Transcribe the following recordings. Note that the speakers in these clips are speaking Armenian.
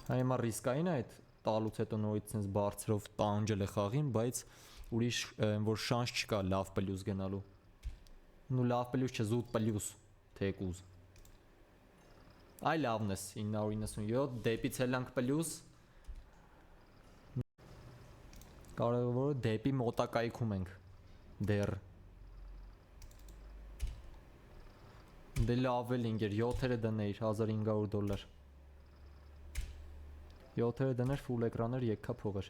Հիմա ռիսկային է այդ տալուց հետո նորից sense բարձրով տանջել է խաղին, բայց ուրիշ որ շանս չկա լավ պլյուս գնալու։ Ну լավ պլյուս չէ, զուտ պլյուս թեկուզ։ Այ լավն է 997 դեպի ցելանք պլյուս։ Կարևորը դեպի մոտակայքում ենք դեռ։ Դե լավ էլ ինգեր 7-երը դներ $1500 7-երը դներ full էկրան էր եկա փողեր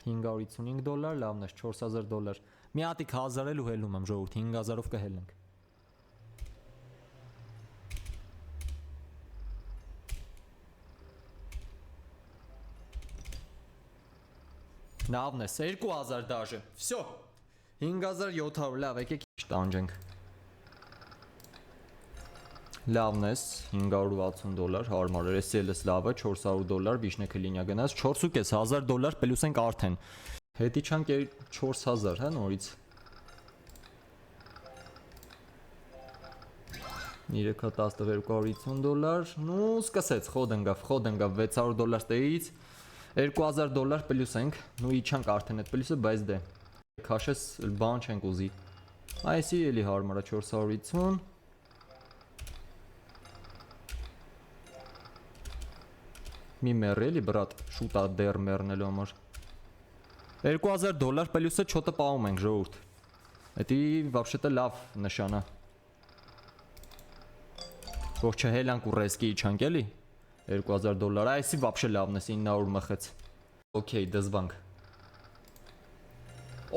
$555 լավն է $4000 մի հատիկ 1000 էլ ու հելում եմ ժողովուրդ 5000-ով կհելենք լավն է 2000 դաժե всё 5700 լավ եկեք տանջենք Լավն է $560 հարմար է SL-ս լավը $400 վիշնեքը լինյա գնաց $4500 պլյուս ենք արդեն հետի չանք 4000 հա նորից 3250 նու սկսեց խոդ ընկավ $600 տեից $2000 պլյուս ենք նու իջանք արդեն այդ պլյուսը բայց դե քաշես բան չենք ուզի այսի էլի հարմար է 450 Մի մեռելի բրատ շուտա դեռ մեռնելու համար $2000 պլյուսը չոտը պահում ենք ժողովուրդ Էդի вообще-то լավ նշան է Որ չհելանք ու ռեսկի իջանք էլի $2000 այսի вообще լավն է 900 մխեց Okay դզվանք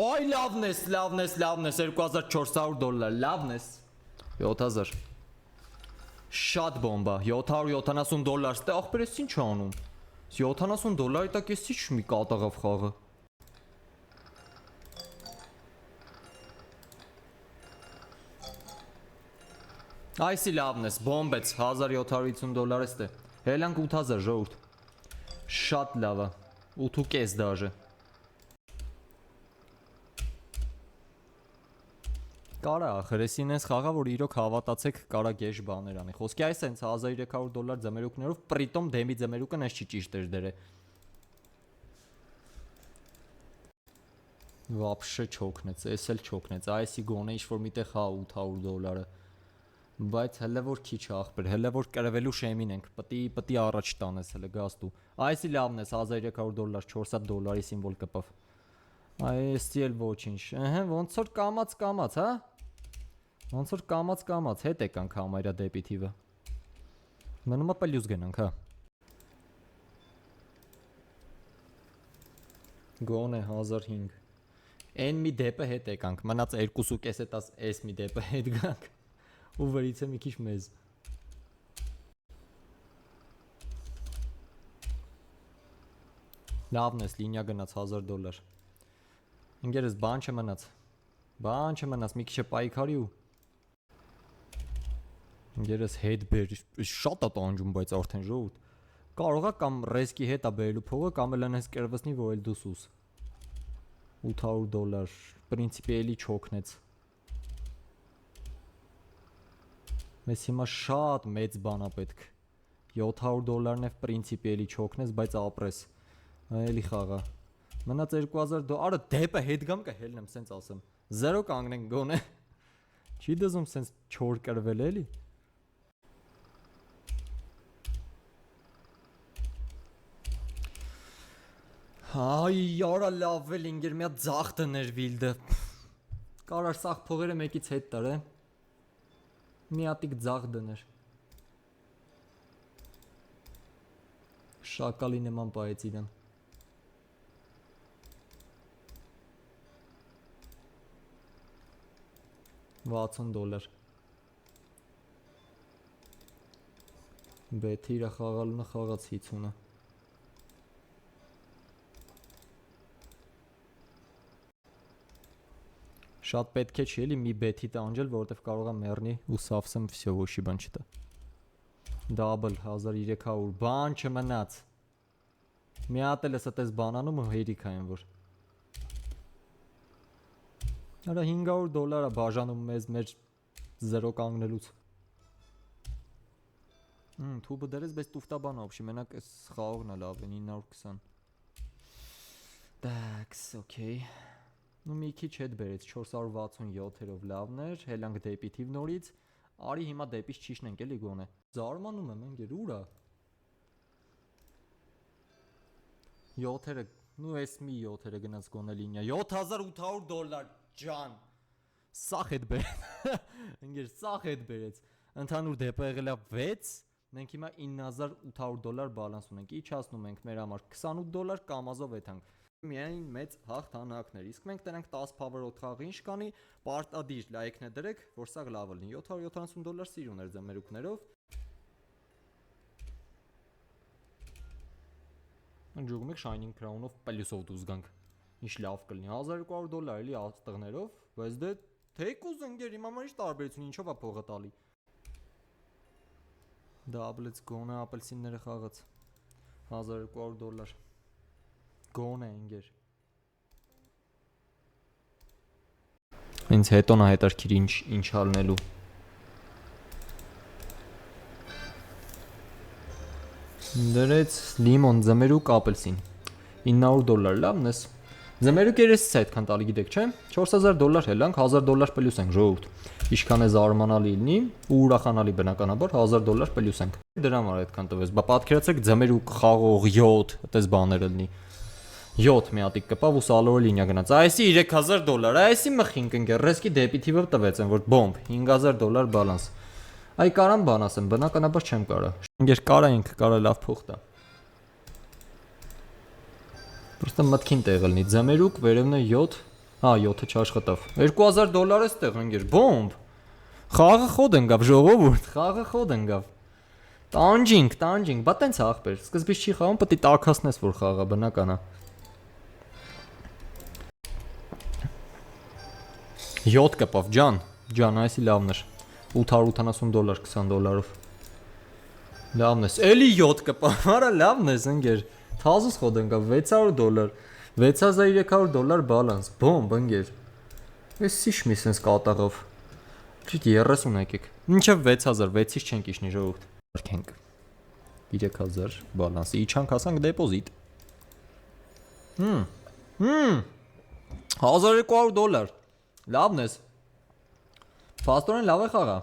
Օй լավն է $2400 լավն է 7000 Շատ բոմբա $770 ստե ախպեր էս ինչ անում $70 տակ էս ինչ մի կատաղավ խաղը Այսի լավն է բոմբեց $1750 ստե հելանք 8000 ժողովուրդ Շատ լավ է 8.5 դաժե Կարա ախրեսին ես խաղա որ իրոք հավատացեք կարա գեշ բաներ անի խոսքի այս sense $1300 ձմերուկներով պրիտոմ դեմի ձմերուկն էս չի ճիշտ էր դերը Вообще չոքնեց էս էլ չոքնեց այսի գոնե ինչ որ միտեղ հա $800 բայց հələ որ քիչ ախպեր հələ որ կրվելու շեմին ենք պտի առաջ տանես հələ գաստու այսի լավն է $1300 $400 սիմվոլ կպավ Այստի էլ ոչինչ ոնց որ կամած հա Ոնց որ կամած հետ եկանք համարյա դեպի թիվը Մնում է պլյուս գնանք հա Գոնե 1005 Են մի դեպը հետ եկանք մնաց 2.5 հետաս էս մի դեպը հետ գանք ու վրից է մի քիչ մեզ Լավն ես լինյա գնաց $1000 Ինգերս բան չմնաց մի քիչ է պայքարի ու Ինգերս հետ բեր շատ է տանջում բայց արդեն ժողովուրդ Կարող է կամ ռեսկի հետ է բերելու փողը կամ էլ անես կրվսնի որ էլ դու սուս $800 պրինցիպի էլի չոքնեց Մեզ հիմա շատ մեծ բան է պետք $700-ն է պրինցիպի էլի չոքնես բայց ապրես Էլի խաղա Մնաց $2000 Արա դեպը հետ գամ կհելնեմ սենց ասեմ 0 կանգնենք գոնե Չի դզում սենց չոր կրվել էլի Այ արա լավ էլ ինգեր մի հատ ձախ դներ վիլդը Կարար սաղ փողերը մեկից հետ տար Մի հատիկ ձախ դներ Շակալի նման պայեց իրան $60 Բեթի իրա խաղալունը խաղաց 50-ը Շատ պետք է չի էլի մի բեթի տանջել որովհետև կարող է մեռնի ու սավսեմ վсё ոչի բան չտա Double 1300 բան չմնաց Մի հատ էլ ես այդպես բանանում ու հերիք այն որ Արա $500 է բաժանում մեզ մեր 0 կանգնելուց Թուբը դրես, բայց տուֆտաբան օբշի, մենակ այս խաղողն է լավ, 920։ Դաքս, օքեյ։ Ну մի քիչ հետ բերեց 467-երով լավն էր, հելանք դեպի թիվ նորից։ Արի հիմա դեպից ճիշտն ենք էլի գոնե։ Զարմանում եմ, ընկեր, ուրա։ 7-երը, ну էս մի 7-երը գնաց գոնե լինիա, $7800 ջան։ Սախ հետ բերեց։ Ընկեր, սախ հետ բերեց։ Ընդհանուր դեպը եղել է 6, մենք հիմա $9800 բալանս ունենք, իջացնում ենք մեր համար $28 կամազով եթանք։ Միայն մեծ հաղթանակներ, իսկ մենք տնենք 10 power 8 խաղի ինչ կանի, պարտադիր լայքն է դրեք, որ սա լավը լինի, $770 սիրուն էր ձմերուկներով։ Ընջուգում եք Shining Crown-ով պլյուսով դուզ գանք, ինչ լավ կլինի, $1200 էլի աստղներով, բայց դե թեկուզ ընկեր, իմ համար ինչ տարբերություն, ինչով է փողը տալի։ Դաբլեց գոնե ապելսինները խաղաց, $1200, գոնե ընկեր։ Ինձ հետո նա հետարքիր ինչ ալնելու։ Դրեց լիմոն, ձմերուկ, ապելսին, $900, լավն ես։ Ձմերուկ երեսից է այդքան տալի գիտեք չէ, $4000 հելանք, $1000 պլյուս ենք ժողովուրդ, ինչքան է զարմանալի լինի ու ուրախանալի բնականաբար, $1000 պլյուս ենք, դրա համար այդքան տվեց, բա պատկերացեք ձմերուկ, խաղող, 7, այդպես բաները լինի, 7 մի հատիկ կպավ ու սալորը լինիա գնաց, այսի $3000, այսի մխինք ընկեր, ռեսկի դեպի թիվը տվեց են, որ բոմբ, $5000 բալանս, այ կարամ բան ասեմ, բնականաբար չեմ կարա, ընկեր կարա ինքը կարա լավ փող տա։ Просто մտքին տեղը լինի, ձմերուկ, վերևն է 7, 7-ը չաշխատավ, $2000 է ստեղ ընկեր, բոմբ, խաղը խոդ ընկավ, ժողովուրդ, խաղը խոդ ընկավ, տանջինք, բա տենց աղբեր, սկզբից չի խաղում, պետք է տաքացնես, որ խաղա, բնական է։ 7 կպավ, ջան, այսի լավն էր, $880, $20-ով, լավն ես, էլի 7 կպավ, արա լավն ես ընկեր, թազուս խոդ ընկավ, $600, $6300 բալանս, բոմբ ընկեր, ես սիշ մի սենց կատաղով, ճիտ 30 եկեք, մինչև 6000, 6-ից չենք իշնի ժողովուրդ, արքենք, 3000 բալանսի, իչանք հասանք դեպոզիտ, $1200, լավն ես, պաստորեն լավ է խաղա։